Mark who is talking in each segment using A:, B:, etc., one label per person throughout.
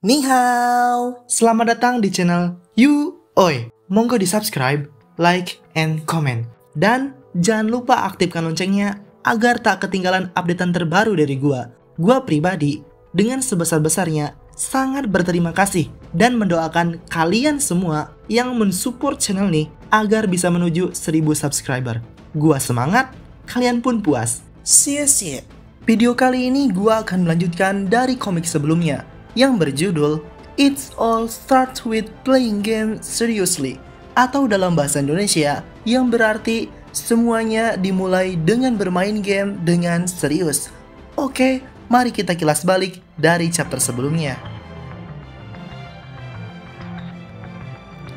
A: Ni hao, selamat datang di channel Yu Oi. Monggo di subscribe, like, and comment. Dan jangan lupa aktifkan loncengnya agar tak ketinggalan updatean terbaru dari gua. Gua pribadi dengan sebesar-besarnya sangat berterima kasih dan mendoakan kalian semua yang mensupport channel ini agar bisa menuju 1000 subscriber. Gua semangat, kalian pun puas. See. Video kali ini gua akan melanjutkan dari komik sebelumnya yang berjudul It's All Starts With Playing Game Seriously, atau dalam bahasa Indonesia yang berarti semuanya dimulai dengan bermain game dengan serius. Oke, mari kita kilas balik dari chapter sebelumnya.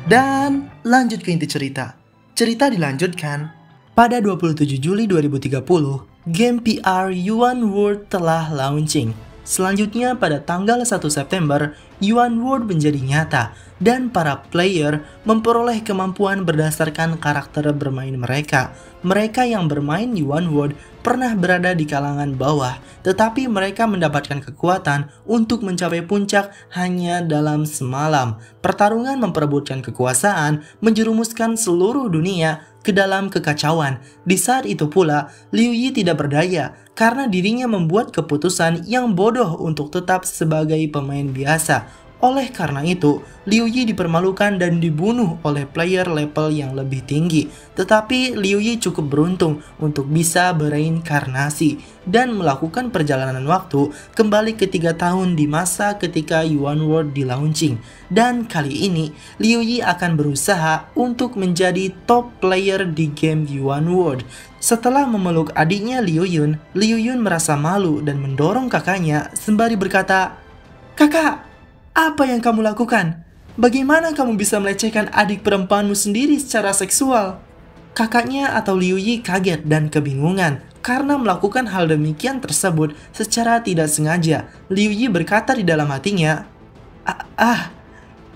A: Dan lanjut ke inti cerita. Cerita dilanjutkan pada 27 Juli 2030, game PR Yuan World telah launching. Selanjutnya pada tanggal 1 September, Yuan World menjadi nyata dan para player memperoleh kemampuan berdasarkan karakter bermain mereka. Mereka yang bermain Yuan World pernah berada di kalangan bawah, tetapi mereka mendapatkan kekuatan untuk mencapai puncak hanya dalam semalam. Pertarungan memperebutkan kekuasaan menjerumuskan seluruh dunia ke dalam kekacauan. Di saat itu pula, Liu Yi tidak berdaya karena dirinya membuat keputusan yang bodoh untuk tetap sebagai pemain biasa. Oleh karena itu, Liu Yi dipermalukan dan dibunuh oleh player level yang lebih tinggi. Tetapi Liu Yi cukup beruntung untuk bisa bereinkarnasi dan melakukan perjalanan waktu kembali ke 3 tahun di masa ketika Yuan World di launching. Dan kali ini, Liu Yi akan berusaha untuk menjadi top player di game Yuan World. Setelah memeluk adiknya Liu Yun merasa malu dan mendorong kakaknya sembari berkata, "Kakak, apa yang kamu lakukan? Bagaimana kamu bisa melecehkan adik perempuanmu sendiri secara seksual?" Kakaknya atau Liu Yi kaget dan kebingungan karena melakukan hal demikian tersebut secara tidak sengaja. Liu Yi berkata di dalam hatinya,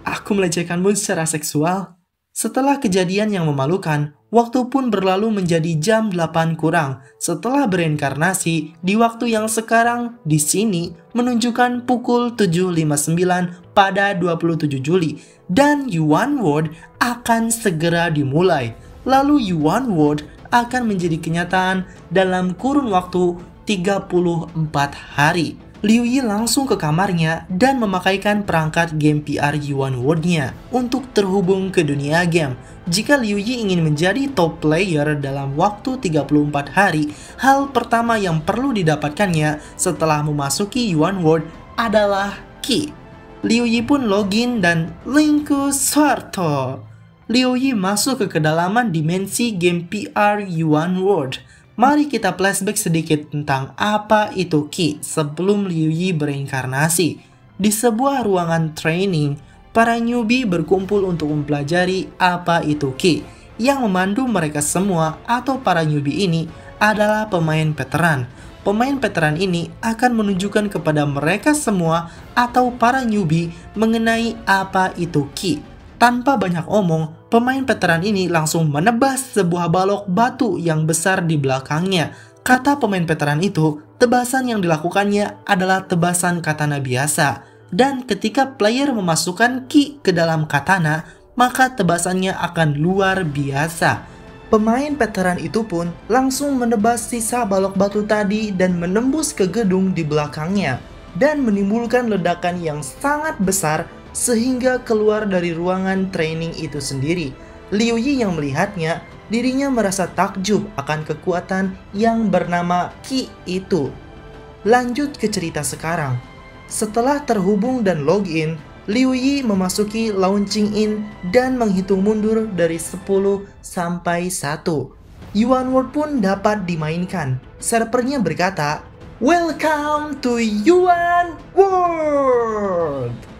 A: aku melecehkanmu secara seksual?" Setelah kejadian yang memalukan, waktu pun berlalu menjadi jam 8 kurang. Setelah bereinkarnasi, di waktu yang sekarang di sini menunjukkan pukul 7.59 pada 27 Juli. Dan Yuan World akan segera dimulai. Lalu Yuan World akan menjadi kenyataan dalam kurun waktu 34 hari. Liu Yi langsung ke kamarnya dan memakaikan perangkat game PR Yuan World-nya untuk terhubung ke dunia game. Jika Liu Yi ingin menjadi top player dalam waktu 34 hari, hal pertama yang perlu didapatkannya setelah memasuki Yuan World adalah Ki. Liu Yi pun login dan Linku Suarto. Liu Yi masuk ke kedalaman dimensi game PR Yuan World. Mari kita flashback sedikit tentang apa itu Ki sebelum Liu Yi bereinkarnasi. Di sebuah ruangan training, para newbie berkumpul untuk mempelajari apa itu Ki. Yang memandu mereka semua atau para newbie ini adalah pemain veteran. Pemain veteran ini akan menunjukkan kepada mereka semua atau para newbie mengenai apa itu Ki. Tanpa banyak omong, pemain veteran ini langsung menebas sebuah balok batu yang besar di belakangnya. Kata pemain veteran itu, tebasan yang dilakukannya adalah tebasan katana biasa. Dan ketika player memasukkan Ki ke dalam katana, maka tebasannya akan luar biasa. Pemain veteran itu pun langsung menebas sisa balok batu tadi dan menembus ke gedung di belakangnya. Dan menimbulkan ledakan yang sangat besar sehingga keluar dari ruangan training itu sendiri. Liu Yi yang melihatnya, dirinya merasa takjub akan kekuatan yang bernama Ki itu. Lanjut ke cerita sekarang. Setelah terhubung dan login, Liu Yi memasuki launching in dan menghitung mundur dari 10 sampai 1. Yuan World pun dapat dimainkan. Servernya berkata, "Welcome to Yuan World."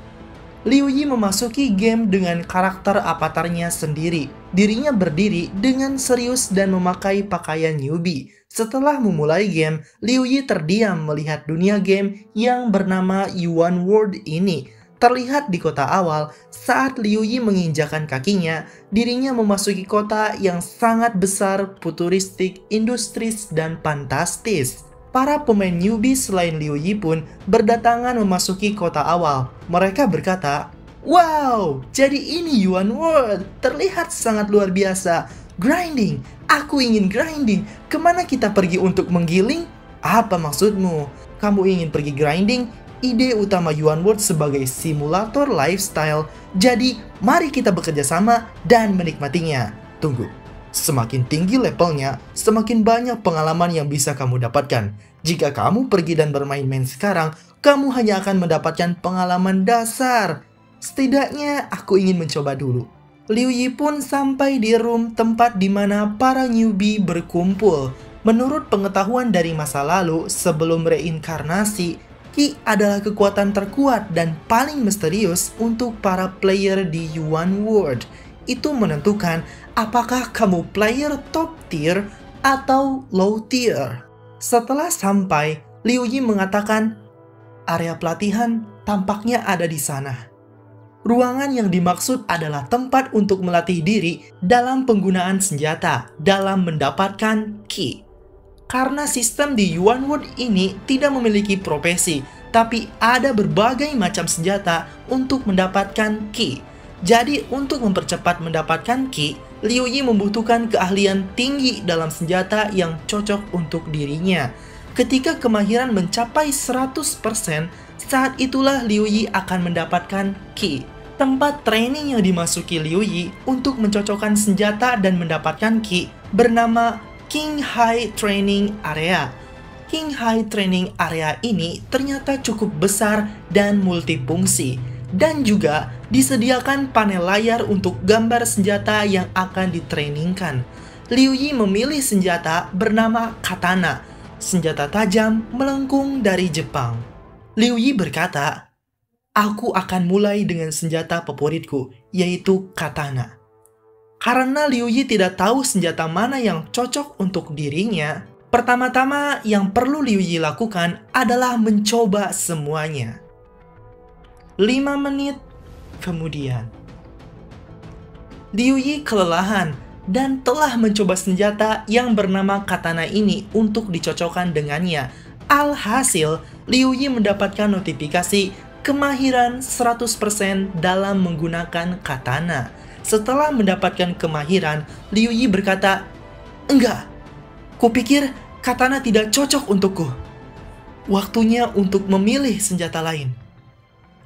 A: Liu Yi memasuki game dengan karakter avatarnya sendiri. Dirinya berdiri dengan serius dan memakai pakaian newbie. Setelah memulai game, Liu Yi terdiam melihat dunia game yang bernama Yuan World ini. Terlihat di kota awal, saat Liu Yi menginjakan kakinya, dirinya memasuki kota yang sangat besar, futuristik, industris, dan fantastis. Para pemain newbie selain Liu Yi pun berdatangan memasuki kota awal. Mereka berkata, "Wow, jadi ini Yuan World, terlihat sangat luar biasa. Grinding, aku ingin grinding. Kemana kita pergi untuk menggiling? Apa maksudmu? Kamu ingin pergi grinding? Ide utama Yuan World sebagai simulator lifestyle. Jadi, mari kita bekerja sama dan menikmatinya. Tunggu. Semakin tinggi levelnya, semakin banyak pengalaman yang bisa kamu dapatkan. Jika kamu pergi dan bermain-main sekarang, kamu hanya akan mendapatkan pengalaman dasar. Setidaknya, aku ingin mencoba dulu." Liu Yi pun sampai di room tempat di mana para newbie berkumpul. Menurut pengetahuan dari masa lalu, sebelum reinkarnasi, Qi adalah kekuatan terkuat dan paling misterius untuk para player di Yuan World. Itu menentukan apakah kamu player top tier atau low tier. Setelah sampai, Liu Yi mengatakan, "Area pelatihan tampaknya ada di sana." Ruangan yang dimaksud adalah tempat untuk melatih diri dalam penggunaan senjata dalam mendapatkan Qi. Karena sistem di Yuan World ini tidak memiliki profesi, tapi ada berbagai macam senjata untuk mendapatkan Qi. Jadi untuk mempercepat mendapatkan Qi, Liu Yi membutuhkan keahlian tinggi dalam senjata yang cocok untuk dirinya. Ketika kemahiran mencapai 100%, saat itulah Liu Yi akan mendapatkan Qi. Tempat training yang dimasuki Liu Yi untuk mencocokkan senjata dan mendapatkan Qi bernama Qinghai Training Area. Qinghai Training Area ini ternyata cukup besar dan multifungsi. Dan juga disediakan panel layar untuk gambar senjata yang akan ditrainingkan. Liu Yi memilih senjata bernama katana, senjata tajam melengkung dari Jepang. Liu Yi berkata, "Aku akan mulai dengan senjata favoritku, yaitu katana." Karena Liu Yi tidak tahu senjata mana yang cocok untuk dirinya, pertama-tama yang perlu Liu Yi lakukan adalah mencoba semuanya. 5 menit kemudian, Liu Yi kelelahan dan telah mencoba senjata yang bernama katana ini untuk dicocokkan dengannya. Alhasil, Liu Yi mendapatkan notifikasi kemahiran 100% dalam menggunakan katana. Setelah mendapatkan kemahiran, Liu Yi berkata, "Enggak, kupikir katana tidak cocok untukku. Waktunya untuk memilih senjata lain."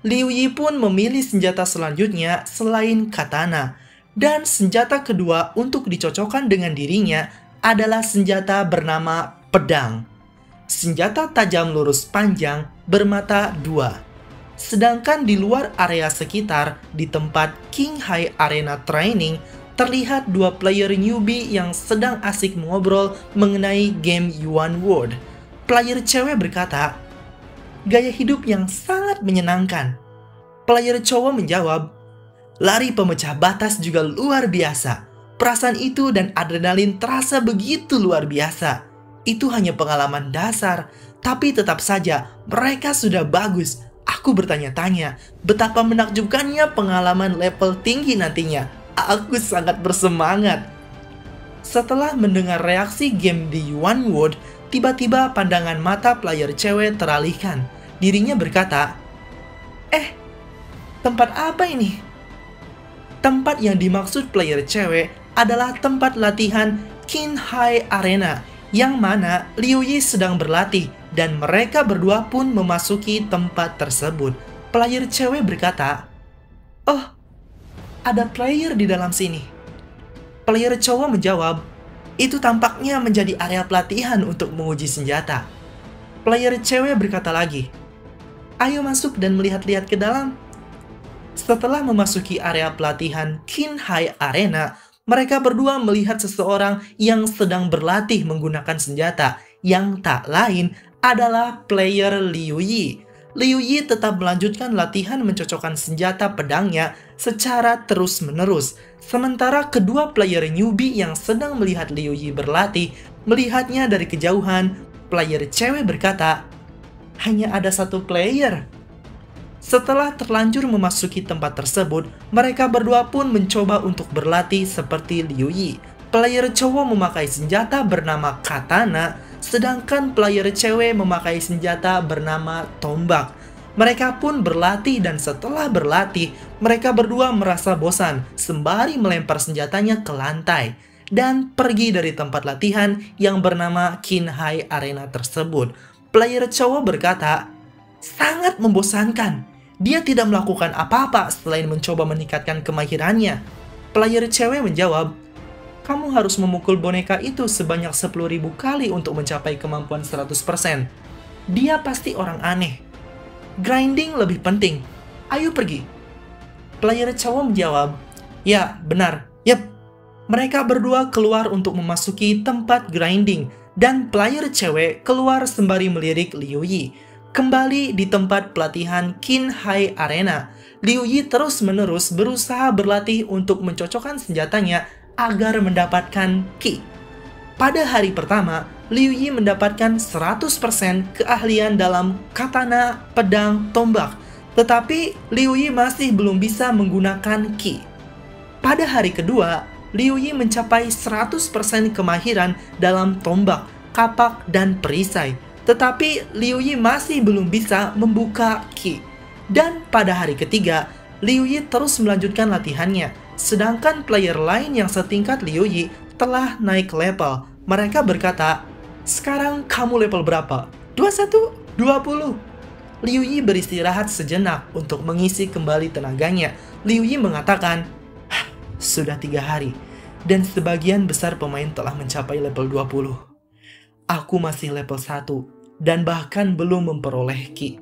A: Liu Yi pun memilih senjata selanjutnya selain katana. Dan senjata kedua untuk dicocokkan dengan dirinya adalah senjata bernama pedang. Senjata tajam lurus panjang bermata 2. Sedangkan di luar area sekitar, di tempat Qinghai Arena Training, terlihat 2 player newbie yang sedang asik mengobrol mengenai game Yuan World. Player cewek berkata, "Gaya hidup yang sangat menyenangkan." Player cowok menjawab, "Lari pemecah batas juga luar biasa. Perasaan itu dan adrenalin terasa begitu luar biasa. Itu hanya pengalaman dasar, tapi tetap saja mereka sudah bagus. Aku bertanya-tanya, betapa menakjubkannya pengalaman level tinggi nantinya. Aku sangat bersemangat." Setelah mendengar reaksi game di Yuan World, tiba-tiba pandangan mata player cewek teralihkan. Dirinya berkata, "Tempat apa ini?" Tempat yang dimaksud player cewek adalah tempat latihan Qinghai Arena, yang mana Liu Yi sedang berlatih dan mereka berdua pun memasuki tempat tersebut. Player cewek berkata, "Oh, ada player di dalam sini." Player cowok menjawab, "Itu tampaknya menjadi area pelatihan untuk menguji senjata." Player cewek berkata lagi, "Ayo masuk dan melihat-lihat ke dalam." Setelah memasuki area pelatihan Qinghai Arena, mereka berdua melihat seseorang yang sedang berlatih menggunakan senjata, yang tak lain adalah player Liu Yi. Liu Yi tetap melanjutkan latihan mencocokkan senjata pedangnya secara terus-menerus. Sementara kedua player newbie yang sedang melihat Liu Yi berlatih, melihatnya dari kejauhan. Player cewek berkata, "Hanya ada satu player." Setelah terlanjur memasuki tempat tersebut, mereka berdua pun mencoba untuk berlatih seperti Liu Yi. Player cowok memakai senjata bernama katana, sedangkan player cewek memakai senjata bernama tombak. Mereka pun berlatih dan setelah berlatih, mereka berdua merasa bosan sembari melempar senjatanya ke lantai dan pergi dari tempat latihan yang bernama Kinhai Arena tersebut. Player cowok berkata, sangat membosankan. Dia tidak melakukan apa-apa selain mencoba meningkatkan kemahirannya. Player cewek menjawab, kamu harus memukul boneka itu sebanyak 10.000 kali untuk mencapai kemampuan 100%. Dia pasti orang aneh. Grinding lebih penting. Ayo pergi. Player cowok menjawab, ya benar, yep. Mereka berdua keluar untuk memasuki tempat grinding dan player cewek keluar sembari melirik Liu Yi. Kembali di tempat pelatihan Kinhai Arena, Liu Yi terus-menerus berusaha berlatih untuk mencocokkan senjatanya agar mendapatkan ki. Pada hari pertama, Liu Yi mendapatkan 100% keahlian dalam katana, pedang, tombak. Tetapi Liu Yi masih belum bisa menggunakan ki. Pada hari kedua, Liu Yi mencapai 100% kemahiran dalam tombak, kapak, dan perisai. Tetapi Liu Yi masih belum bisa membuka ki. Dan pada hari ketiga, Liu Yi terus melanjutkan latihannya. Sedangkan player lain yang setingkat Liu Yi telah naik level. Mereka berkata, sekarang kamu level berapa? 21? 20? Liu Yi beristirahat sejenak untuk mengisi kembali tenaganya. Liu Yi mengatakan, sudah 3 hari, dan sebagian besar pemain telah mencapai level 20. Aku masih level 1, dan bahkan belum memperoleh ki.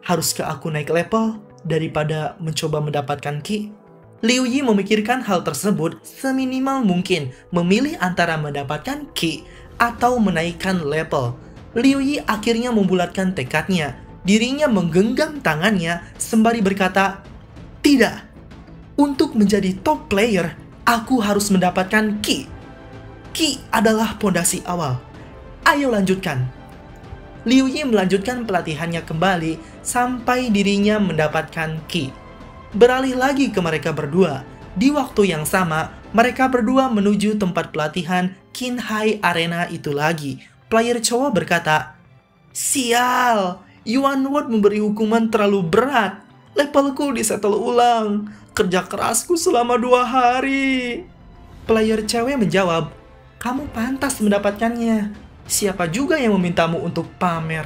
A: Haruskah aku naik level daripada mencoba mendapatkan ki? Liu Yi memikirkan hal tersebut seminimal mungkin, memilih antara mendapatkan ki atau menaikkan level. Liu Yi akhirnya membulatkan tekadnya. Dirinya menggenggam tangannya sembari berkata, tidak. Untuk menjadi top player, aku harus mendapatkan ki. Ki adalah pondasi awal. Ayo lanjutkan. Liu Yi melanjutkan pelatihannya kembali sampai dirinya mendapatkan ki. Beralih lagi ke mereka berdua. Di waktu yang sama, mereka berdua menuju tempat pelatihan Kinhai Arena itu lagi. Player cowok berkata, sial, Yuan Ward memberi hukuman terlalu berat. Levelku disetel ulang. Kerja kerasku selama 2 hari. Player cewek menjawab, kamu pantas mendapatkannya. Siapa juga yang memintamu untuk pamer?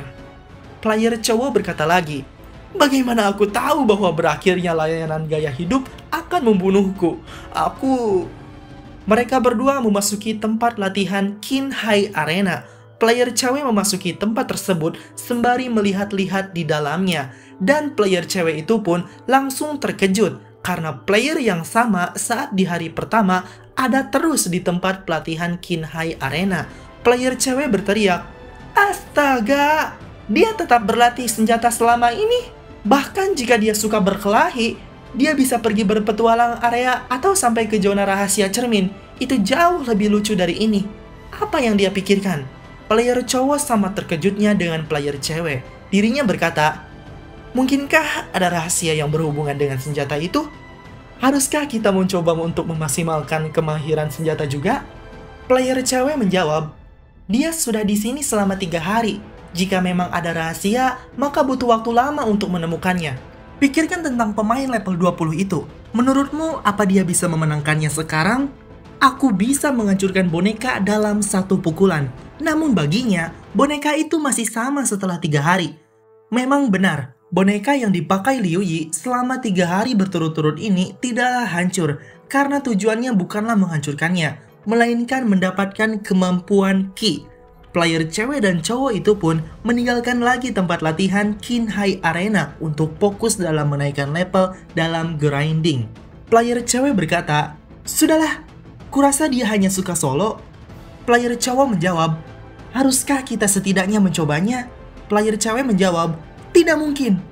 A: Player cowok berkata lagi, bagaimana aku tahu bahwa berakhirnya layanan gaya hidup akan membunuhku? Mereka berdua memasuki tempat latihan Kinhai Arena. Player cewek memasuki tempat tersebut sembari melihat-lihat di dalamnya. Dan player cewek itu pun langsung terkejut karena player yang sama saat di hari pertama ada terus di tempat pelatihan Kinhai Arena. Player cewek berteriak, astaga, dia tetap berlatih senjata selama ini. Bahkan jika dia suka berkelahi, dia bisa pergi berpetualang area atau sampai ke zona rahasia cermin. Itu jauh lebih lucu dari ini. Apa yang dia pikirkan? Player cowok sama terkejutnya dengan player cewek. Dirinya berkata, mungkinkah ada rahasia yang berhubungan dengan senjata itu? Haruskah kita mencoba untuk memaksimalkan kemahiran senjata juga? Player cewek menjawab, dia sudah di sini selama 3 hari. Jika memang ada rahasia, maka butuh waktu lama untuk menemukannya. Pikirkan tentang pemain level 20 itu. Menurutmu, apa dia bisa memenangkannya sekarang? Aku bisa menghancurkan boneka dalam 1 pukulan. Namun baginya, boneka itu masih sama setelah 3 hari. Memang benar, boneka yang dipakai Liu Yi selama 3 hari berturut-turut ini tidaklah hancur. Karena tujuannya bukanlah menghancurkannya, melainkan mendapatkan kemampuan ki. Player cewek dan cowok itu pun meninggalkan lagi tempat latihan Kinhai Arena untuk fokus dalam menaikkan level dalam grinding. Player cewek berkata, sudahlah, kurasa dia hanya suka solo. Player cowok menjawab, haruskah kita setidaknya mencobanya? Player cewek menjawab, tidak mungkin.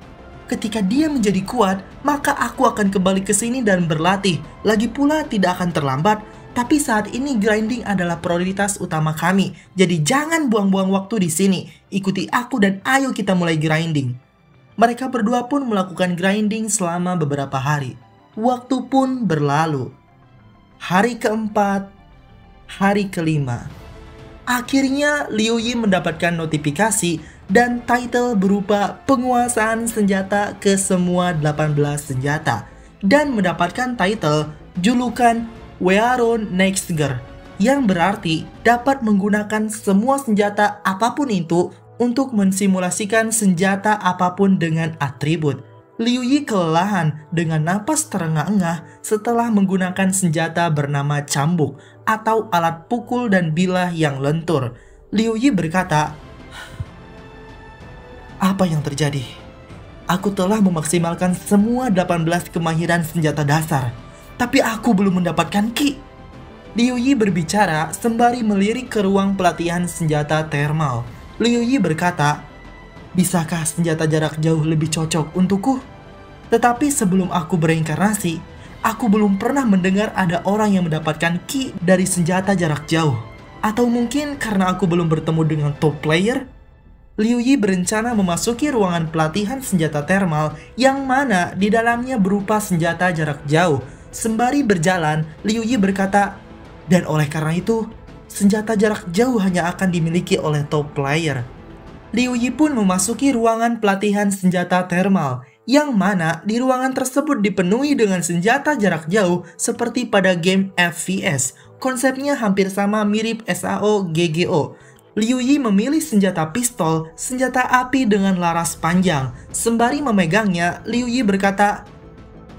A: Ketika dia menjadi kuat, maka aku akan kembali ke sini dan berlatih. Lagi pula tidak akan terlambat. Tapi saat ini grinding adalah prioritas utama kami. Jadi jangan buang-buang waktu di sini. Ikuti aku dan ayo kita mulai grinding. Mereka berdua pun melakukan grinding selama beberapa hari. Waktu pun berlalu. Hari keempat, hari kelima. Akhirnya Liu Yi mendapatkan notifikasi dan title berupa penguasaan senjata ke semua 18 senjata dan mendapatkan title julukan Wearon Nextger yang berarti dapat menggunakan semua senjata apapun itu untuk mensimulasikan senjata apapun dengan atribut. Liu Yi kelelahan dengan napas terengah-engah setelah menggunakan senjata bernama cambuk atau alat pukul dan bilah yang lentur. Liu Yi berkata, "Apa yang terjadi? Aku telah memaksimalkan semua 18 kemahiran senjata dasar, tapi aku belum mendapatkan ki." Liu Yi berbicara sembari melirik ke ruang pelatihan senjata thermal. Liu Yi berkata, "Bisakah senjata jarak jauh lebih cocok untukku? Tetapi sebelum aku bereinkarnasi, aku belum pernah mendengar ada orang yang mendapatkan ki dari senjata jarak jauh. Atau mungkin karena aku belum bertemu dengan top player?" Liu Yi berencana memasuki ruangan pelatihan senjata thermal yang mana di dalamnya berupa senjata jarak jauh. Sembari berjalan, Liu Yi berkata, "Dan oleh karena itu, senjata jarak jauh hanya akan dimiliki oleh top player." Liu Yi pun memasuki ruangan pelatihan senjata thermal, yang mana di ruangan tersebut dipenuhi dengan senjata jarak jauh seperti pada game FPS. Konsepnya hampir sama mirip SAO GGO. Liu Yi memilih senjata pistol, senjata api dengan laras panjang. Sembari memegangnya, Liu Yi berkata,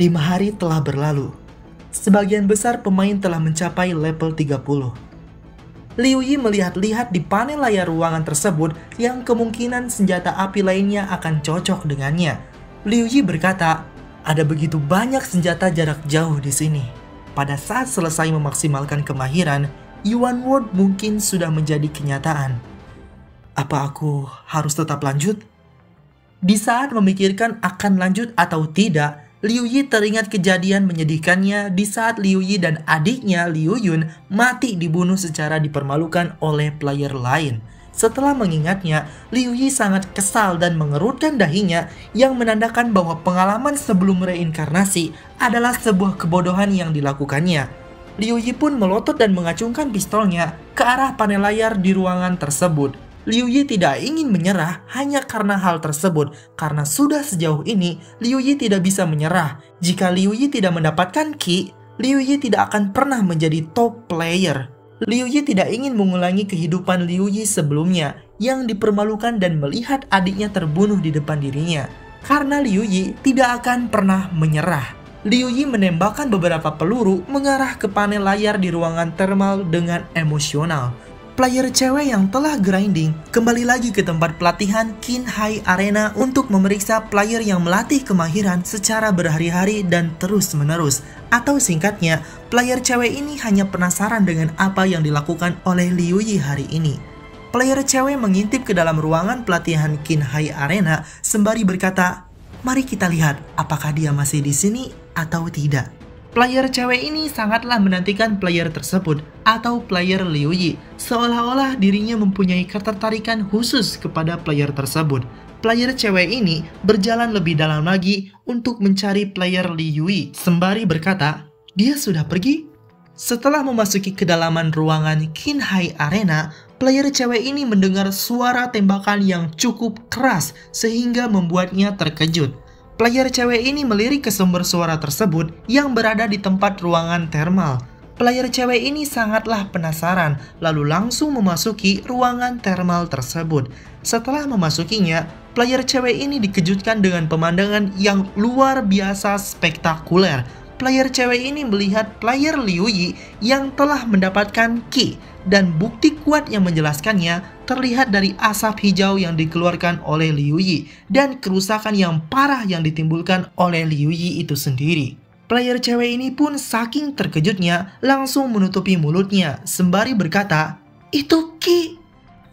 A: 5 hari telah berlalu. Sebagian besar pemain telah mencapai level 30. Liu Yi melihat-lihat di panel layar ruangan tersebut yang kemungkinan senjata api lainnya akan cocok dengannya. Liu Yi berkata, "Ada begitu banyak senjata jarak jauh di sini. Pada saat selesai memaksimalkan kemahiran, Yuan World mungkin sudah menjadi kenyataan. Apa aku harus tetap lanjut?" Di saat memikirkan akan lanjut atau tidak, Liu Yi teringat kejadian menyedihkannya di saat Liu Yi dan adiknya Liu Yun mati dibunuh secara dipermalukan oleh player lain. Setelah mengingatnya, Liu Yi sangat kesal dan mengerutkan dahinya yang menandakan bahwa pengalaman sebelum reinkarnasi adalah sebuah kebodohan yang dilakukannya. Liu Yi pun melotot dan mengacungkan pistolnya ke arah panel layar di ruangan tersebut. Liu Yi tidak ingin menyerah hanya karena hal tersebut, karena sudah sejauh ini Liu Yi tidak bisa menyerah. Jika Liu Yi tidak mendapatkan ki, Liu Yi tidak akan pernah menjadi top player. Liu Yi tidak ingin mengulangi kehidupan Liu Yi sebelumnya yang dipermalukan dan melihat adiknya terbunuh di depan dirinya. Karena Liu Yi tidak akan pernah menyerah. Liu Yi menembakkan beberapa peluru mengarah ke panel layar di ruangan thermal dengan emosional. Player cewek yang telah grinding kembali lagi ke tempat pelatihan Qinghai Arena untuk memeriksa player yang melatih kemahiran secara berhari-hari dan terus-menerus. Atau singkatnya, player cewek ini hanya penasaran dengan apa yang dilakukan oleh Liu Yi hari ini. Player cewek mengintip ke dalam ruangan pelatihan Qinghai Arena sembari berkata, "Mari kita lihat apakah dia masih di sini atau tidak." Player cewek ini sangatlah menantikan player tersebut atau player Liu Yi, seolah-olah dirinya mempunyai ketertarikan khusus kepada player tersebut. Player cewek ini berjalan lebih dalam lagi untuk mencari player Liu Yi, sembari berkata, "Dia sudah pergi?" Setelah memasuki kedalaman ruangan Qinghai Arena, player cewek ini mendengar suara tembakan yang cukup keras sehingga membuatnya terkejut. Player cewek ini melirik ke sumber suara tersebut yang berada di tempat ruangan thermal. Player cewek ini sangatlah penasaran, lalu langsung memasuki ruangan thermal tersebut. Setelah memasukinya, player cewek ini dikejutkan dengan pemandangan yang luar biasa spektakuler. Player cewek ini melihat player Liu Yi yang telah mendapatkan ki, dan bukti kuat yang menjelaskannya terlihat dari asap hijau yang dikeluarkan oleh Liu Yi dan kerusakan yang parah yang ditimbulkan oleh Liu Yi itu sendiri. Player cewek ini pun saking terkejutnya langsung menutupi mulutnya sembari berkata, "Itu ki."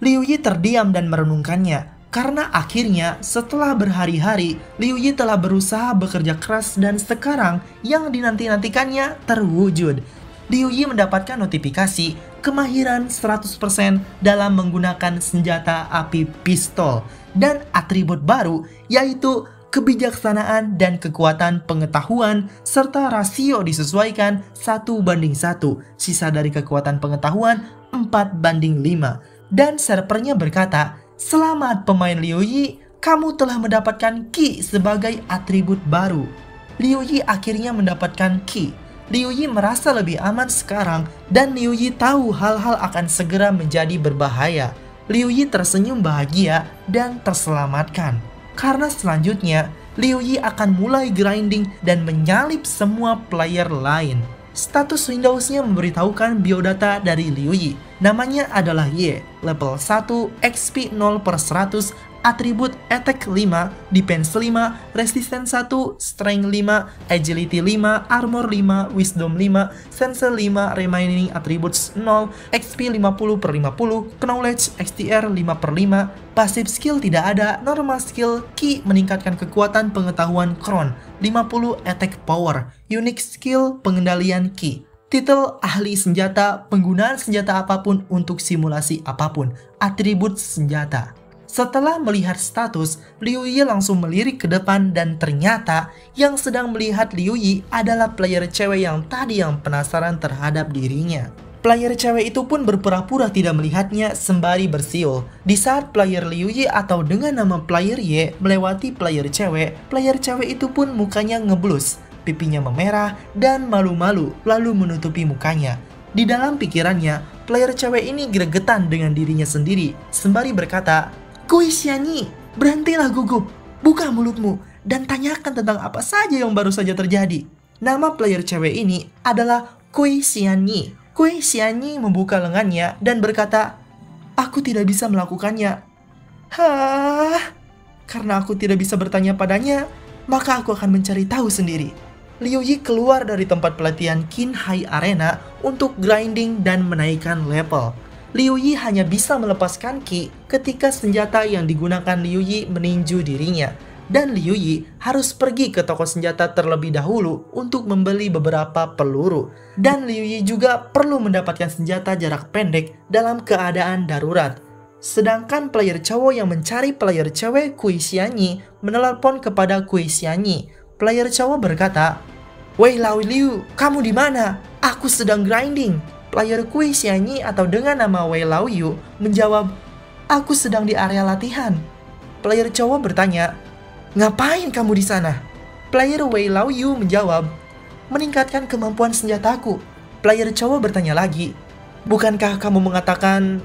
A: Liu Yi terdiam dan merenungkannya. Karena akhirnya setelah berhari-hari, Liu Yi telah berusaha bekerja keras dan sekarang yang dinanti-nantikannya terwujud. Liu Yi mendapatkan notifikasi kemahiran 100% dalam menggunakan senjata api pistol dan atribut baru yaitu kebijaksanaan dan kekuatan pengetahuan, serta rasio disesuaikan 1:1. Sisa dari kekuatan pengetahuan 4:5. Dan servernya berkata, "Selamat pemain Liu Yi, kamu telah mendapatkan Qi sebagai atribut baru." Liu Yi akhirnya mendapatkan Qi. Liu Yi merasa lebih aman sekarang dan Liu Yi tahu hal-hal akan segera menjadi berbahaya. Liu Yi tersenyum bahagia dan terselamatkan. Karena selanjutnya, Liu Yi akan mulai grinding dan menyalip semua player lain. Status Windows-nya memberitahukan biodata dari Liu Yi. Namanya adalah Ye, level 1, XP 0/100, atribut Attack 5, Defense 5, Resistance 1, Strength 5, Agility 5, Armor 5, Wisdom 5, Sense 5, Remaining Attributes 0, XP 50/50, Knowledge XTR 5/5, Passive Skill tidak ada, Normal Skill, Qi meningkatkan kekuatan pengetahuan Kron, 50 Attack Power, Unique Skill pengendalian Qi. Titel ahli senjata, penggunaan senjata apapun untuk simulasi apapun, atribut senjata. Setelah melihat status, Liu Yi langsung melirik ke depan dan ternyata yang sedang melihat Liu Yi adalah player cewek yang tadi yang penasaran terhadap dirinya. Player cewek itu pun berpura-pura tidak melihatnya sembari bersiul. Di saat player Liu Yi atau dengan nama player Ye melewati player cewek itu pun mukanya ngeblus, pipinya memerah dan malu-malu lalu menutupi mukanya. Di dalam pikirannya, player cewek ini gregetan dengan dirinya sendiri sembari berkata, "Kui Xianyi, berhentilah gugup, buka mulutmu, dan tanyakan tentang apa saja yang baru saja terjadi." Nama player cewek ini adalah Kui Xianyi. Kui Xianyi membuka lengannya dan berkata, "Aku tidak bisa melakukannya." "Hah? Karena aku tidak bisa bertanya padanya, maka aku akan mencari tahu sendiri." Liu Yi keluar dari tempat pelatihan Qinghai Arena untuk grinding dan menaikkan level. Liu Yi hanya bisa melepaskan Qi ketika senjata yang digunakan Liu Yi meninju dirinya. Dan Liu Yi harus pergi ke toko senjata terlebih dahulu untuk membeli beberapa peluru. Dan Liu Yi juga perlu mendapatkan senjata jarak pendek dalam keadaan darurat. Sedangkan player cowok yang mencari player cewek Kui Xianyi menelepon kepada Kui Xianyi. Player cowok berkata, "Wei Lao Liu, kamu di mana? Aku sedang grinding." Player Kui Xianyi atau dengan nama Wei Lao Yu menjawab, "Aku sedang di area latihan." Player cowok bertanya, "Ngapain kamu di sana?" Player Wei Lao Yu menjawab, "Meningkatkan kemampuan senjataku." Player cowok bertanya lagi, "Bukankah kamu mengatakan..."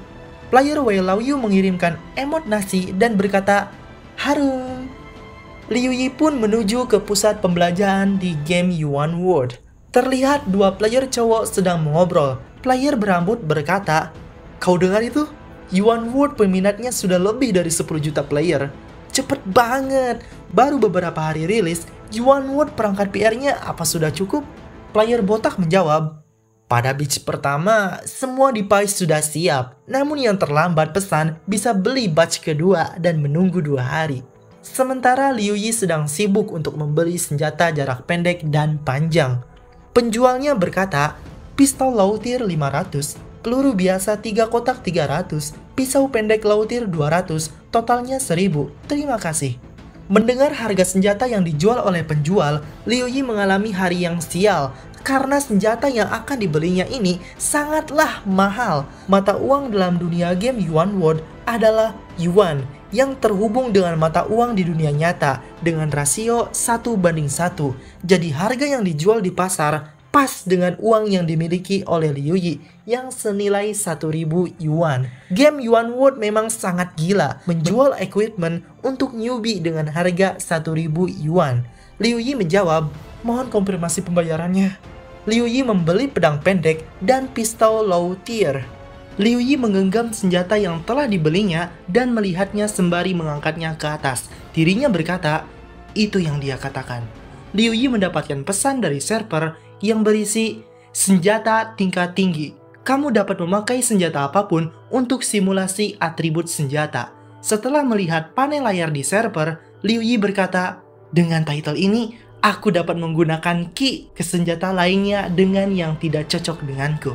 A: Player Wei Lao Yu mengirimkan emot nasi dan berkata, "Harum." Liu Yi pun menuju ke pusat pembelajaran di game Yuan World. Terlihat dua player cowok sedang mengobrol. Player berambut berkata, "Kau dengar itu? Yuan World peminatnya sudah lebih dari 10 juta player. Cepet banget. Baru beberapa hari rilis, Yuan World perangkat PR-nya apa sudah cukup?" Player botak menjawab, "Pada batch pertama, semua device sudah siap. Namun yang terlambat pesan bisa beli batch kedua dan menunggu 2 hari. Sementara Liu Yi sedang sibuk untuk membeli senjata jarak pendek dan panjang. Penjualnya berkata, "Pistol low tier 500, peluru biasa 3 kotak 300, pisau pendek low tier 200, totalnya 1000. Terima kasih." Mendengar harga senjata yang dijual oleh penjual, Liu Yi mengalami hari yang sial karena senjata yang akan dibelinya ini sangatlah mahal. Mata uang dalam dunia game Yuan World adalah Yuan yang terhubung dengan mata uang di dunia nyata dengan rasio 1:1. Jadi harga yang dijual di pasar pas dengan uang yang dimiliki oleh Liu Yi yang senilai 1000 yuan. Game Yuan World memang sangat gila menjual equipment untuk newbie dengan harga 1000 yuan. Liu Yi menjawab, "Mohon konfirmasi pembayarannya." Liu Yi membeli pedang pendek dan pistol low tier. Liu Yi menggenggam senjata yang telah dibelinya dan melihatnya sembari mengangkatnya ke atas. Dirinya berkata, "Itu yang dia katakan." Liu Yi mendapatkan pesan dari server yang berisi, "Senjata tingkat tinggi. Kamu dapat memakai senjata apapun untuk simulasi atribut senjata." Setelah melihat panel layar di server, Liu Yi berkata, "Dengan title ini, aku dapat menggunakan Qi ke senjata lainnya dengan yang tidak cocok denganku."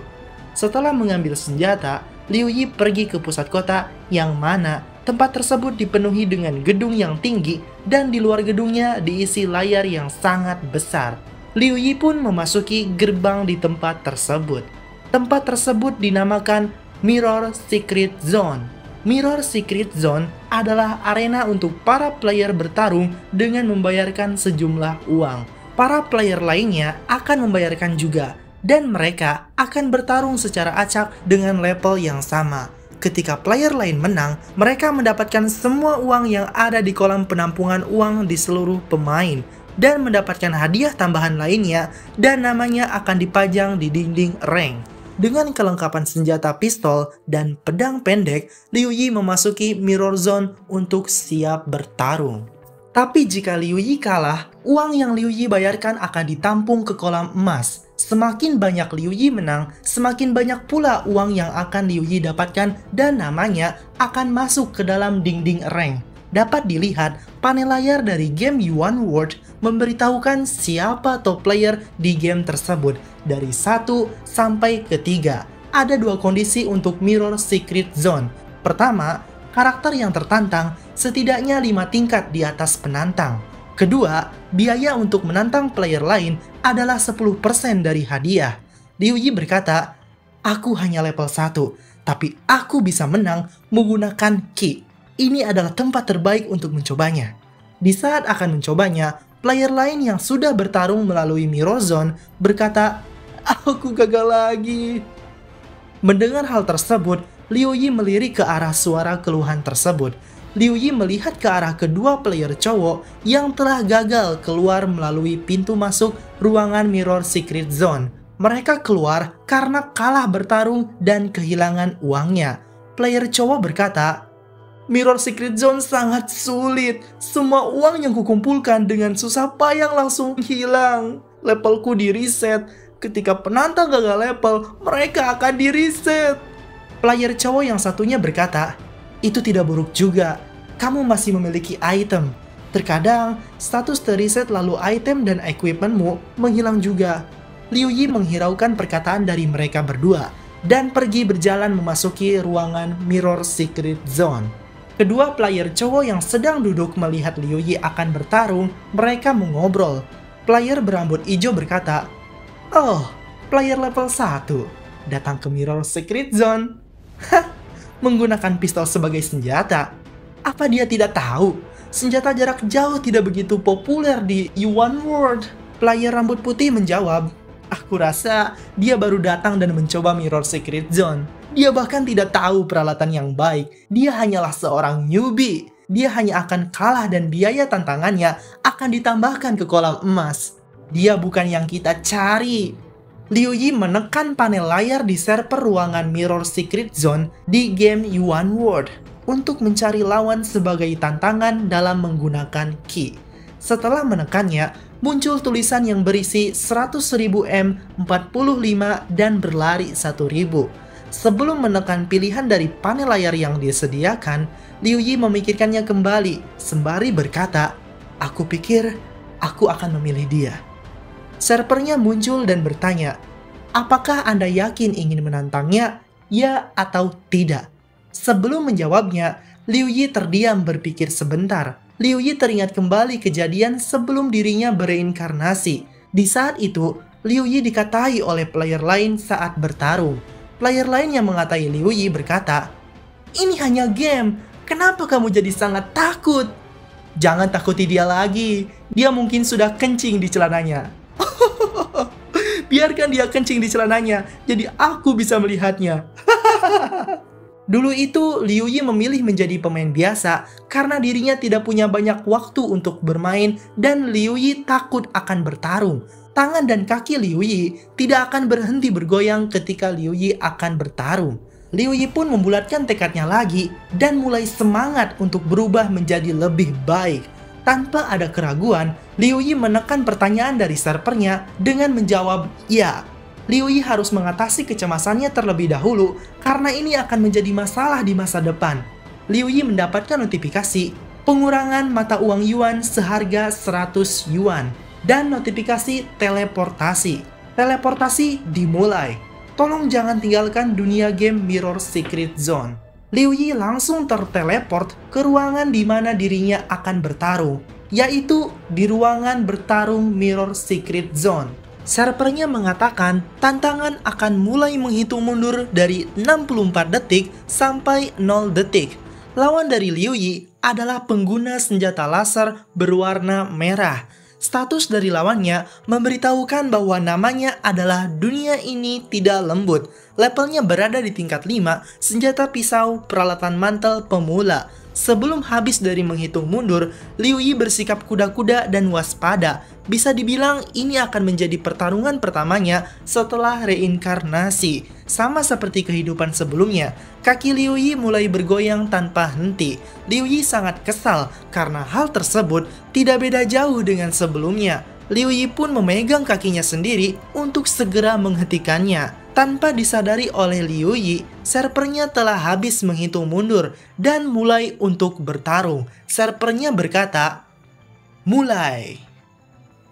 A: Setelah mengambil senjata, Liu Yi pergi ke pusat kota yang mana Tempat tersebut dipenuhi dengan gedung yang tinggi dan di luar gedungnya diisi layar yang sangat besar. Liu Yi pun memasuki gerbang di tempat tersebut. Tempat tersebut dinamakan Mirror Secret Zone. Mirror Secret Zone adalah arena untuk para player bertarung dengan membayarkan sejumlah uang. Para player lainnya akan membayarkan juga, dan mereka akan bertarung secara acak dengan level yang sama. Ketika player lain menang, mereka mendapatkan semua uang yang ada di kolam penampungan uang di seluruh pemain, dan mendapatkan hadiah tambahan lainnya, dan namanya akan dipajang di dinding rank. Dengan kelengkapan senjata pistol dan pedang pendek, Liu Yi memasuki Mirror Zone untuk siap bertarung. Tapi jika Liu Yi kalah, uang yang Liu Yi bayarkan akan ditampung ke kolam emas. Semakin banyak Liu Yi menang, semakin banyak pula uang yang akan Liu Yi dapatkan dan namanya akan masuk ke dalam dinding rank. Dapat dilihat, panel layar dari game Yuan World memberitahukan siapa top player di game tersebut dari 1 sampai ke 3. Ada 2 kondisi untuk Mirror Secret Zone. Pertama, karakter yang tertantang setidaknya 5 tingkat di atas penantang. Kedua, biaya untuk menantang player lain adalah 10% dari hadiah. Liu Yi berkata, "Aku hanya level 1, tapi aku bisa menang menggunakan Ki. Ini adalah tempat terbaik untuk mencobanya." Di saat akan mencobanya, player lain yang sudah bertarung melalui Mirror Zone berkata, "Aku gagal lagi." Mendengar hal tersebut, Liu Yi melirik ke arah suara keluhan tersebut. Liu Yi melihat ke arah kedua player cowok yang telah gagal keluar melalui pintu masuk ruangan Mirror Secret Zone. Mereka keluar karena kalah bertarung dan kehilangan uangnya. Player cowok berkata, "Mirror Secret Zone sangat sulit. Semua uang yang kukumpulkan dengan susah payah langsung hilang. Levelku di reset. Ketika penantang gagal level, mereka akan di reset." Player cowok yang satunya berkata, "Itu tidak buruk juga. Kamu masih memiliki item. Terkadang, status terreset lalu item dan equipmentmu menghilang juga." Liu Yi menghiraukan perkataan dari mereka berdua dan pergi berjalan memasuki ruangan Mirror Secret Zone. Kedua player cowok yang sedang duduk melihat Liu Yi akan bertarung, mereka mengobrol. Player berambut hijau berkata, "Oh, player level 1, datang ke Mirror Secret Zone. Hah, menggunakan pistol sebagai senjata. Apa dia tidak tahu? Senjata jarak jauh tidak begitu populer di Yuan World." Player rambut putih menjawab, "Aku rasa dia baru datang dan mencoba Mirror Secret Zone. Dia bahkan tidak tahu peralatan yang baik. Dia hanyalah seorang newbie. Dia hanya akan kalah dan biaya tantangannya akan ditambahkan ke kolam emas. Dia bukan yang kita cari." Liu Yi menekan panel layar di server ruangan Mirror Secret Zone di game Yuan World untuk mencari lawan sebagai tantangan dalam menggunakan Ki. Setelah menekannya, muncul tulisan yang berisi 100.000 M, 45 dan berlari 1.000. Sebelum menekan pilihan dari panel layar yang disediakan, Liu Yi memikirkannya kembali sembari berkata, "Aku pikir aku akan memilih dia." Servernya muncul dan bertanya, "Apakah Anda yakin ingin menantangnya? Ya atau tidak?" Sebelum menjawabnya, Liu Yi terdiam berpikir sebentar. Liu Yi teringat kembali kejadian sebelum dirinya bereinkarnasi. Di saat itu, Liu Yi dikatai oleh player lain saat bertarung. Player lain yang mengatai Liu Yi berkata, "Ini hanya game. Kenapa kamu jadi sangat takut?" "Jangan takuti dia lagi. Dia mungkin sudah kencing di celananya." "Biarkan dia kencing di celananya, jadi aku bisa melihatnya." Dulu itu, Liu Yi memilih menjadi pemain biasa karena dirinya tidak punya banyak waktu untuk bermain dan Liu Yi takut akan bertarung. Tangan dan kaki Liu Yi tidak akan berhenti bergoyang ketika Liu Yi akan bertarung. Liu Yi pun membulatkan tekadnya lagi dan mulai semangat untuk berubah menjadi lebih baik. Tanpa ada keraguan, Liu Yi menekan pertanyaan dari servernya dengan menjawab ya. Liu Yi harus mengatasi kecemasannya terlebih dahulu karena ini akan menjadi masalah di masa depan. Liu Yi mendapatkan notifikasi pengurangan mata uang Yuan seharga 100 Yuan dan notifikasi teleportasi. Teleportasi dimulai. Tolong jangan tinggalkan dunia game Mirror Secret Zone. Liu Yi langsung terteleport ke ruangan di mana dirinya akan bertarung, yaitu di ruangan bertarung Mirror Secret Zone. Servernya mengatakan tantangan akan mulai menghitung mundur dari 64 detik sampai 0 detik. Lawan dari Liu Yi adalah pengguna senjata laser berwarna merah. Status dari lawannya memberitahukan bahwa namanya adalah dunia ini tidak lembut. Levelnya berada di tingkat 5, senjata pisau, peralatan mantel pemula. Sebelum habis dari menghitung mundur, Liu Yi bersikap kuda-kuda dan waspada. Bisa dibilang ini akan menjadi pertarungan pertamanya setelah reinkarnasi. Sama seperti kehidupan sebelumnya, kaki Liu Yi mulai bergoyang tanpa henti. Liu Yi sangat kesal karena hal tersebut tidak beda jauh dengan sebelumnya. Liu Yi pun memegang kakinya sendiri untuk segera menghentikannya. Tanpa disadari oleh Liu Yi, servernya telah habis menghitung mundur dan mulai untuk bertarung. Servernya berkata, "Mulai."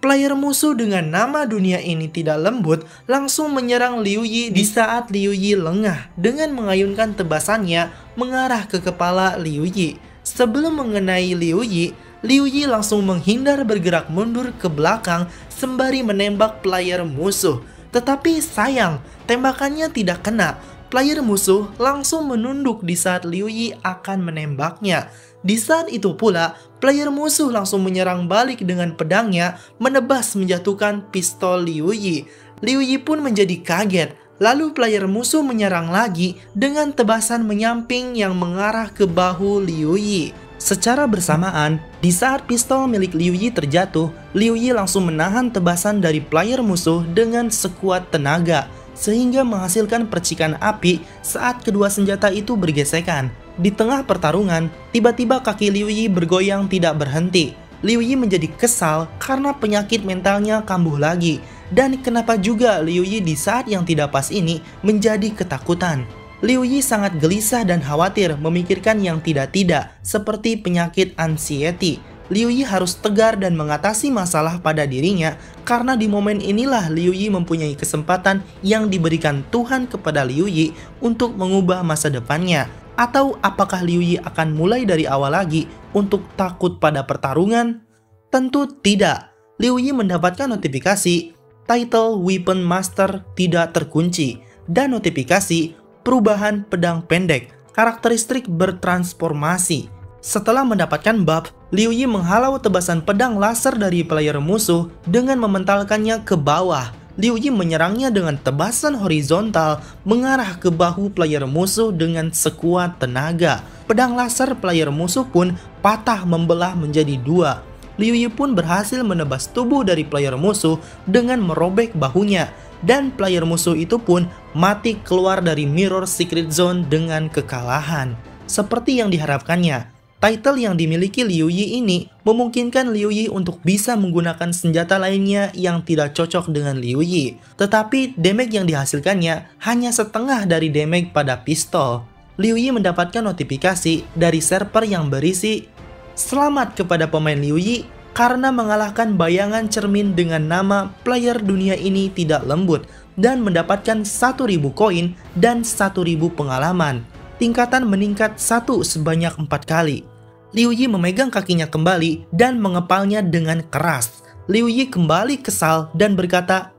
A: Player musuh dengan nama dunia ini tidak lembut langsung menyerang Liu Yi di saat Liu Yi lengah dengan mengayunkan tebasannya mengarah ke kepala Liu Yi. Sebelum mengenai Liu Yi langsung menghindar bergerak mundur ke belakang sembari menembak player musuh. Tetapi sayang, tembakannya tidak kena. Player musuh langsung menunduk di saat Liu Yi akan menembaknya. Di saat itu pula, player musuh langsung menyerang balik dengan pedangnya, menebas menjatuhkan pistol Liu Yi. Liu Yi pun menjadi kaget. Lalu player musuh menyerang lagi dengan tebasan menyamping yang mengarah ke bahu Liu Yi. Secara bersamaan, di saat pistol milik Liu Yi terjatuh, Liu Yi langsung menahan tebasan dari player musuh dengan sekuat tenaga, sehingga menghasilkan percikan api saat kedua senjata itu bergesekan. Di tengah pertarungan, tiba-tiba kaki Liu Yi bergoyang tidak berhenti. Liu Yi menjadi kesal karena penyakit mentalnya kambuh lagi. Dan kenapa juga Liu Yi di saat yang tidak pas ini menjadi ketakutan? Liu Yi sangat gelisah dan khawatir memikirkan yang tidak-tidak, seperti penyakit anxiety. Liu Yi harus tegar dan mengatasi masalah pada dirinya, karena di momen inilah Liu Yi mempunyai kesempatan yang diberikan Tuhan kepada Liu Yi untuk mengubah masa depannya. Atau apakah Liu Yi akan mulai dari awal lagi untuk takut pada pertarungan? Tentu tidak. Liu Yi mendapatkan notifikasi title Weapon Master tidak terkunci dan notifikasi perubahan pedang pendek, karakteristik bertransformasi. Setelah mendapatkan buff, Liu Yi menghalau tebasan pedang laser dari player musuh dengan mementalkannya ke bawah. Liu Yi menyerangnya dengan tebasan horizontal mengarah ke bahu player musuh dengan sekuat tenaga. Pedang laser player musuh pun patah membelah menjadi dua. Liu Yi pun berhasil menebas tubuh dari player musuh dengan merobek bahunya. Dan player musuh itu pun mati keluar dari Mirror Secret Zone dengan kekalahan. Seperti yang diharapkannya, title yang dimiliki Liu Yi ini memungkinkan Liu Yi untuk bisa menggunakan senjata lainnya yang tidak cocok dengan Liu Yi. Tetapi damage yang dihasilkannya hanya setengah dari damage pada pistol. Liu Yi mendapatkan notifikasi dari server yang berisi "Selamat kepada pemain Liu Yi karena mengalahkan bayangan cermin dengan nama player dunia ini tidak lembut dan mendapatkan 1000 koin dan 1000 pengalaman. Tingkatan meningkat 1 sebanyak 4 kali. Liu Yi memegang kakinya kembali dan mengepalnya dengan keras. Liu Yi kembali kesal dan berkata,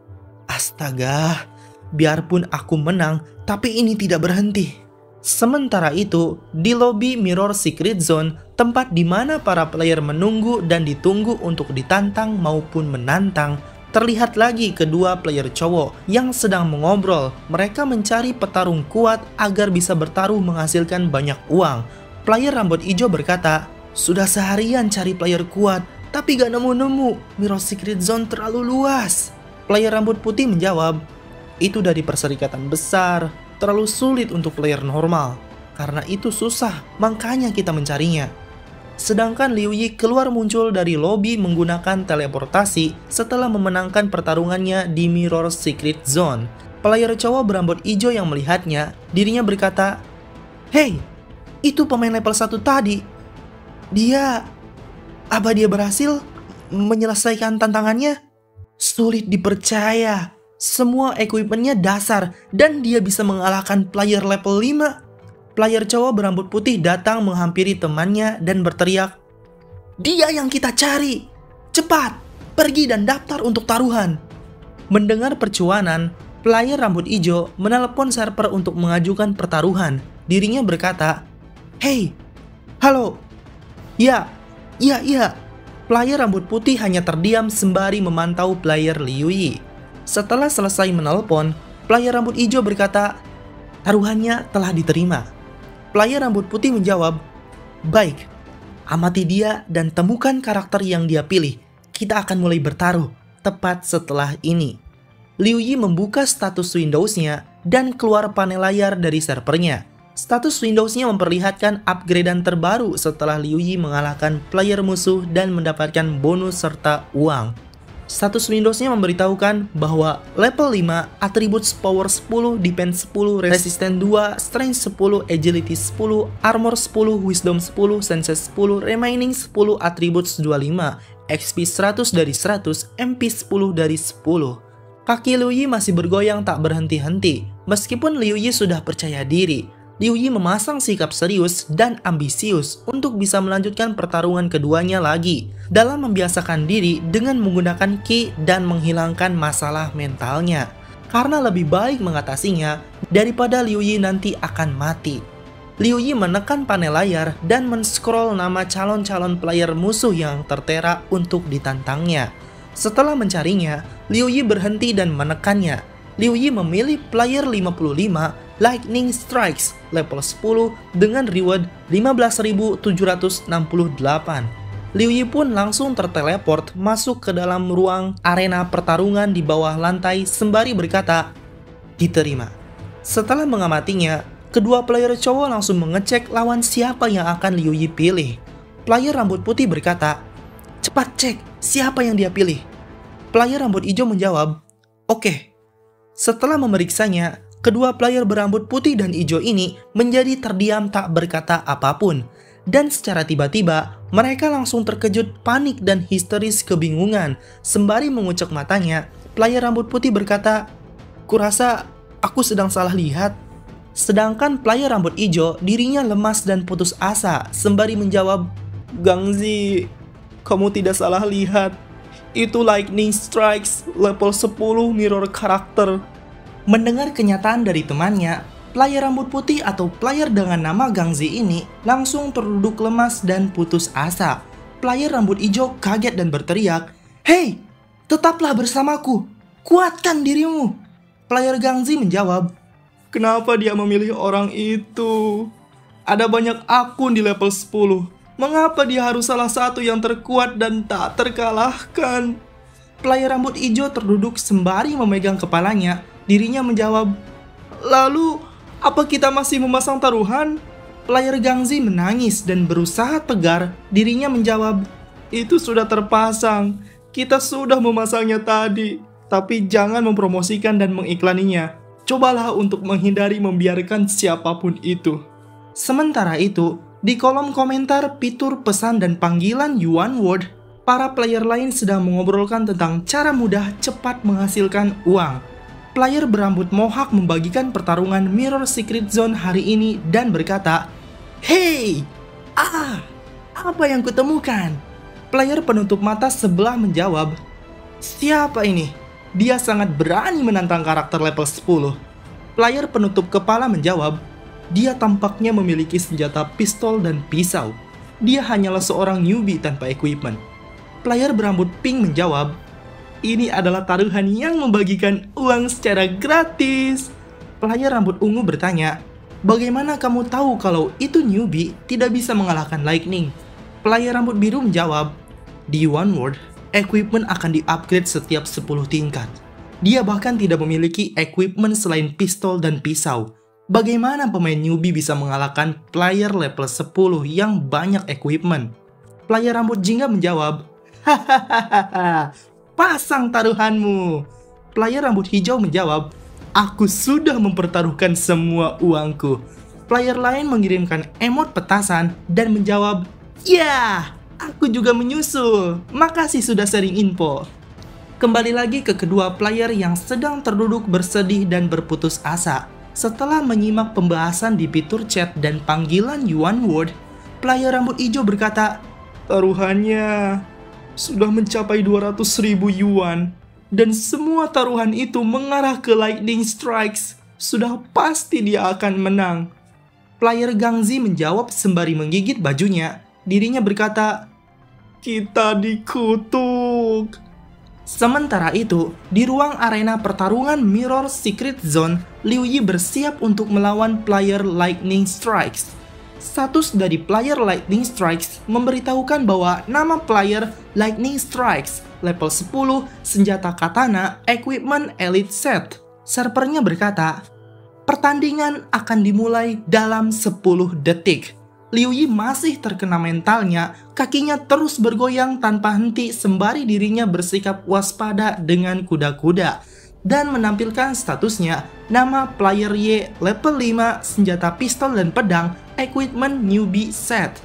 A: "Astaga, biarpun aku menang, tapi ini tidak berhenti." Sementara itu, di lobi Mirror Secret Zone, tempat di mana para player menunggu dan ditunggu untuk ditantang maupun menantang, terlihat lagi kedua player cowok yang sedang mengobrol. Mereka mencari petarung kuat agar bisa bertaruh menghasilkan banyak uang. Player rambut hijau berkata, "Sudah seharian cari player kuat, tapi gak nemu-nemu. Mirror Secret Zone terlalu luas." Player rambut putih menjawab, "Itu dari perserikatan besar, terlalu sulit untuk player normal. Karena itu susah, makanya kita mencarinya." Sedangkan Liu Yi keluar muncul dari lobi menggunakan teleportasi setelah memenangkan pertarungannya di Mirror Secret Zone. Player cowok berambut hijau yang melihatnya, dirinya berkata, "Hei, itu pemain level 1 tadi. Apa dia berhasil menyelesaikan tantangannya? Sulit dipercaya. Semua equipmentnya dasar dan dia bisa mengalahkan player level 5. player cowok berambut putih datang menghampiri temannya dan berteriak, "Dia yang kita cari! Cepat, pergi dan daftar untuk taruhan!" Mendengar percuanan, player rambut hijau menelepon server untuk mengajukan pertaruhan. Dirinya berkata, "Hei, halo, iya. Player rambut putih hanya terdiam sembari memantau player Liu Yi. Setelah selesai menelpon, player rambut hijau berkata, "Taruhannya telah diterima." Player rambut putih menjawab, "Baik, amati dia dan temukan karakter yang dia pilih. Kita akan mulai bertaruh tepat setelah ini." Liu Yi membuka status Windows-nya dan keluar panel layar dari servernya. Status Windows-nya memperlihatkan upgradean terbaru setelah Liu Yi mengalahkan player musuh dan mendapatkan bonus serta uang. Status Windows-nya memberitahukan bahwa level 5, Attributes Power 10, Defense 10, Resistance 2, Strength 10, Agility 10, Armor 10, Wisdom 10, Sense 10, Remaining 10, Attributes 25, XP 100 dari 100, MP 10 dari 10. Kaki Liu Yi masih bergoyang tak berhenti-henti. Meskipun Liu Yi sudah percaya diri, Liu Yi memasang sikap serius dan ambisius untuk bisa melanjutkan pertarungan keduanya lagi dalam membiasakan diri dengan menggunakan ki dan menghilangkan masalah mentalnya. Karena lebih baik mengatasinya daripada Liu Yi nanti akan mati. Liu Yi menekan panel layar dan men-scroll nama calon-calon player musuh yang tertera untuk ditantangnya. Setelah mencarinya, Liu Yi berhenti dan menekannya. Liu Yi memilih player 55 Lightning Strikes level 10 dengan reward 15.768. Liu Yi pun langsung terteleport masuk ke dalam ruang arena pertarungan di bawah lantai sembari berkata, "Diterima." Setelah mengamatinya, kedua player cowok langsung mengecek lawan siapa yang akan Liu Yi pilih. Player rambut putih berkata, "Cepat cek siapa yang dia pilih." Player rambut hijau menjawab, "Oke." Setelah memeriksanya, kedua player berambut putih dan hijau ini menjadi terdiam tak berkata apapun. Dan secara tiba-tiba, mereka langsung terkejut, panik, dan histeris kebingungan. Sembari mengucek matanya, player rambut putih berkata, "Kurasa aku sedang salah lihat." Sedangkan player rambut hijau dirinya lemas dan putus asa, sembari menjawab, "Gangzi, kamu tidak salah lihat. Itu Lightning Strikes level 10 mirror karakter." Mendengar kenyataan dari temannya, player rambut putih atau player dengan nama Gangzi ini langsung terduduk lemas dan putus asa. Player rambut hijau kaget dan berteriak, "Hei, tetaplah bersamaku, kuatkan dirimu." Player Gangzi menjawab, "Kenapa dia memilih orang itu? Ada banyak akun di level 10. Mengapa dia harus salah satu yang terkuat dan tak terkalahkan?" Player rambut hijau terduduk sembari memegang kepalanya. Dirinya menjawab, "Lalu, apa kita masih memasang taruhan?" Player Gangzi menangis dan berusaha tegar. Dirinya menjawab, "Itu sudah terpasang. Kita sudah memasangnya tadi. Tapi jangan mempromosikan dan mengiklaninya. Cobalah untuk menghindari membiarkan siapapun itu." Sementara itu, di kolom komentar fitur pesan dan panggilan Yuan Word, para player lain sedang mengobrolkan tentang cara mudah cepat menghasilkan uang. Player berambut mohawk membagikan pertarungan Mirror Secret Zone hari ini dan berkata, "Hei, apa yang kutemukan?" Player penutup mata sebelah menjawab, "Siapa ini? Dia sangat berani menantang karakter level 10. Player penutup kepala menjawab, "Dia tampaknya memiliki senjata pistol dan pisau. Dia hanyalah seorang newbie tanpa equipment." Player berambut pink menjawab, "Ini adalah taruhan yang membagikan uang secara gratis." Player rambut ungu bertanya, "Bagaimana kamu tahu kalau itu newbie tidak bisa mengalahkan Lightning?" Player rambut biru menjawab, "Di One World, equipment akan di-upgrade setiap 10 tingkat. Dia bahkan tidak memiliki equipment selain pistol dan pisau. Bagaimana pemain newbie bisa mengalahkan player level 10 yang banyak equipment?" Player rambut jingga menjawab, "Hahaha, pasang taruhanmu." Player rambut hijau menjawab, "Aku sudah mempertaruhkan semua uangku." Player lain mengirimkan emot petasan dan menjawab, "Ya, aku juga menyusul. Makasih sudah sharing info." Kembali lagi ke kedua player yang sedang terduduk bersedih dan berputus asa. Setelah menyimak pembahasan di fitur chat dan panggilan Yuan Word, player rambut hijau berkata, "Taruhannya sudah mencapai 200.000 yuan, dan semua taruhan itu mengarah ke Lightning Strikes. Sudah pasti dia akan menang." Player Gangzi menjawab sembari menggigit bajunya. Dirinya berkata, "Kita dikutuk." Sementara itu, di ruang arena pertarungan Mirror Secret Zone, Liu Yi bersiap untuk melawan player Lightning Strikes. Status dari player Lightning Strikes memberitahukan bahwa nama player Lightning Strikes level 10, senjata katana, equipment elite set. Servernya berkata, pertandingan akan dimulai dalam 10 detik. Liu Yi masih terkena mentalnya, kakinya terus bergoyang tanpa henti sembari dirinya bersikap waspada dengan kuda-kuda dan menampilkan statusnya, nama player Y level 5, senjata pistol dan pedang, equipment newbie set.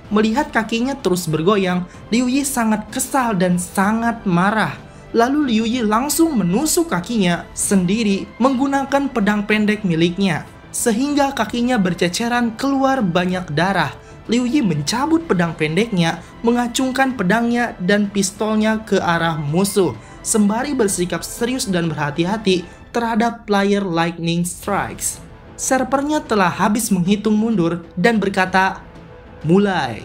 A: Melihat kakinya terus bergoyang, Liu Yi sangat kesal dan sangat marah. Lalu Liu Yi langsung menusuk kakinya sendiri menggunakan pedang pendek miliknya, sehingga kakinya berceceran keluar banyak darah. Liu Yi mencabut pedang pendeknya, mengacungkan pedangnya dan pistolnya ke arah musuh, sembari bersikap serius dan berhati-hati terhadap player Lightning Strikes. Servernya telah habis menghitung mundur dan berkata, "Mulai."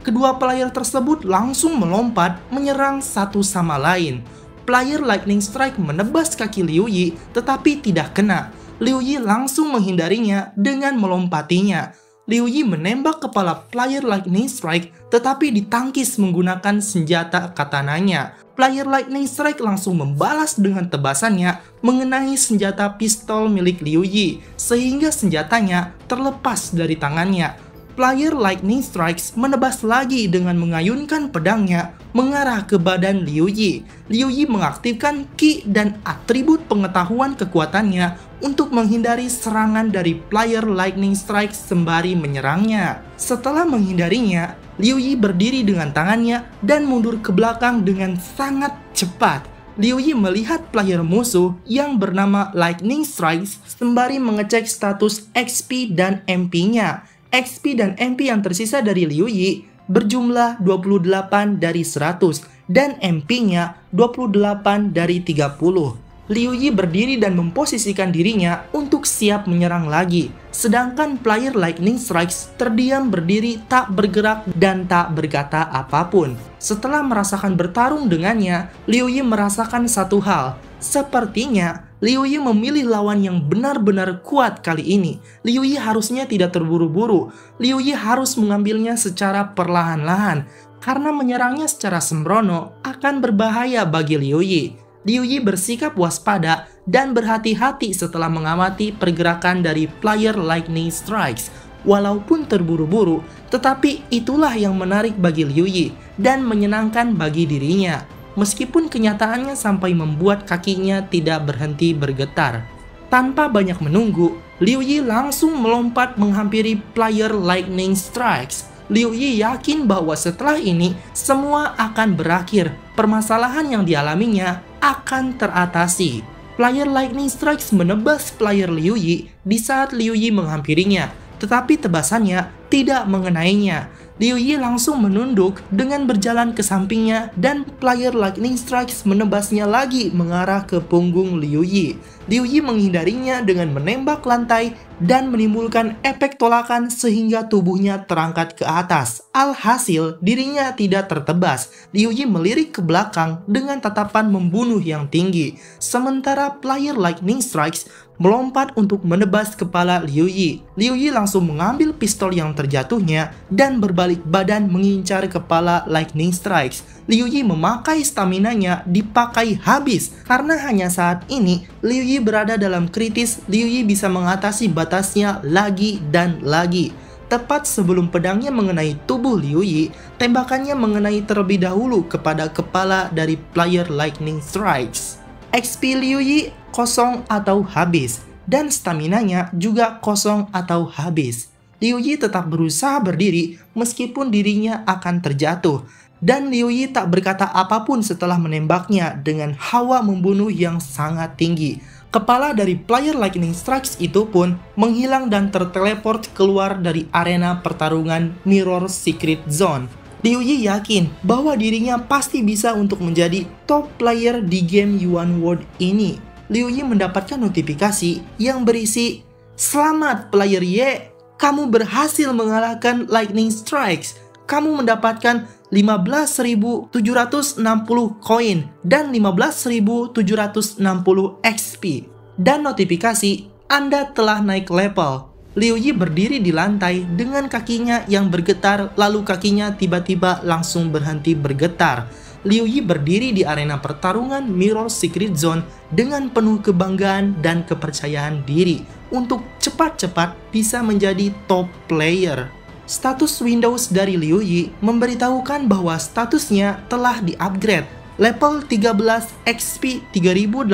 A: Kedua player tersebut langsung melompat menyerang satu sama lain. Player Lightning Strike menebas kaki Liu Yi tetapi tidak kena. Liu Yi langsung menghindarinya dengan melompatinya. Liu Yi menembak kepala player Lightning Strike tetapi ditangkis menggunakan senjata katananya. Player Lightning Strike langsung membalas dengan tebasannya mengenai senjata pistol milik Liu Yi, sehingga senjatanya terlepas dari tangannya. Player Lightning Strikes menebas lagi dengan mengayunkan pedangnya mengarah ke badan Liu Yi. Liu Yi mengaktifkan ki dan atribut pengetahuan kekuatannya untuk menghindari serangan dari player Lightning Strikes sembari menyerangnya. Setelah menghindarinya, Liu Yi berdiri dengan tangannya dan mundur ke belakang dengan sangat cepat. Liu Yi melihat player musuh yang bernama Lightning Strikes sembari mengecek status XP dan MP-nya. XP dan MP yang tersisa dari Liu Yi berjumlah 28 dari 100 dan MP-nya 28 dari 30. Liu Yi berdiri dan memposisikan dirinya untuk siap menyerang lagi. Sedangkan player Lightning Strikes terdiam berdiri tak bergerak dan tak berkata apapun. Setelah merasakan bertarung dengannya, Liu Yi merasakan satu hal. Sepertinya Liu Yi memilih lawan yang benar-benar kuat kali ini. Liu Yi harusnya tidak terburu-buru. Liu Yi harus mengambilnya secara perlahan-lahan, karena menyerangnya secara sembrono akan berbahaya bagi Liu Yi. Liu Yi bersikap waspada dan berhati-hati setelah mengamati pergerakan dari player Lightning Strikes. Walaupun terburu-buru, tetapi itulah yang menarik bagi Liu Yi dan menyenangkan bagi dirinya. Meskipun kenyataannya sampai membuat kakinya tidak berhenti bergetar. Tanpa banyak menunggu, Liu Yi langsung melompat menghampiri player Lightning Strikes. Liu Yi yakin bahwa setelah ini semua akan berakhir. Permasalahan yang dialaminya akan teratasi. Player Lightning Strikes menebas player Liu Yi di saat Liu Yi menghampirinya, tetapi tebasannya tidak mengenainya. Liu Yi langsung menunduk dengan berjalan ke sampingnya dan player Lightning Strikes menebasnya lagi mengarah ke punggung Liu Yi. Liu Yi menghindarinya dengan menembak lantai dan menimbulkan efek tolakan sehingga tubuhnya terangkat ke atas. Alhasil, dirinya tidak tertebas. Liu Yi melirik ke belakang dengan tatapan membunuh yang tinggi. Sementara player Lightning Strikes melompat untuk menebas kepala Liu Yi. Liu Yi langsung mengambil pistol yang terjatuhnya dan berbalik badan mengincar kepala Lightning Strikes. Liu Yi memakai staminanya dipakai habis karena hanya saat ini Liu Yi berada dalam kritis. Liu Yi bisa mengatasi batasnya lagi dan lagi. Tepat sebelum pedangnya mengenai tubuh Liu Yi, tembakannya mengenai terlebih dahulu kepada kepala dari player Lightning Strikes. XP Liu Yi kosong atau habis, dan staminanya juga kosong atau habis. Liu Yi tetap berusaha berdiri meskipun dirinya akan terjatuh, dan Liu Yi tak berkata apapun setelah menembaknya dengan hawa membunuh yang sangat tinggi. Kepala dari player Lightning Strikes itu pun menghilang dan terteleport keluar dari arena pertarungan Mirror Secret Zone. Liu Yi yakin bahwa dirinya pasti bisa untuk menjadi top player di game Yuan World ini. Liu Yi mendapatkan notifikasi yang berisi, "Selamat player Y, kamu berhasil mengalahkan Lightning Strikes. Kamu mendapatkan 15.760 koin dan 15.760 XP." Dan notifikasi, Anda telah naik level. Liu Yi berdiri di lantai dengan kakinya yang bergetar, lalu kakinya tiba-tiba langsung berhenti bergetar. Liu Yi berdiri di arena pertarungan Mirror Secret Zone dengan penuh kebanggaan dan kepercayaan diri untuk cepat-cepat bisa menjadi top player. Status Windows dari Liu Yi memberitahukan bahwa statusnya telah di-upgrade. Level 13 XP 3868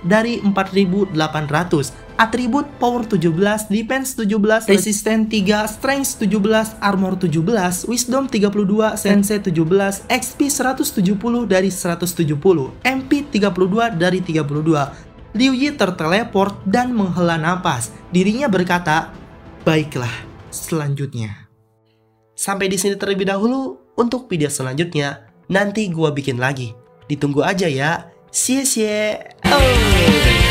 A: dari 4800. Atribut Power 17, Defense 17, Resistance 3, Strength 17, Armor 17, Wisdom 32, Sense 17, XP 170 dari 170, MP 32 dari 32. Liu Yi terteleport dan menghela napas. Dirinya berkata, "Baiklah, selanjutnya." Sampai di sini terlebih dahulu. Untuk video selanjutnya nanti gua bikin lagi. Ditunggu aja ya. Xie xie. Oh.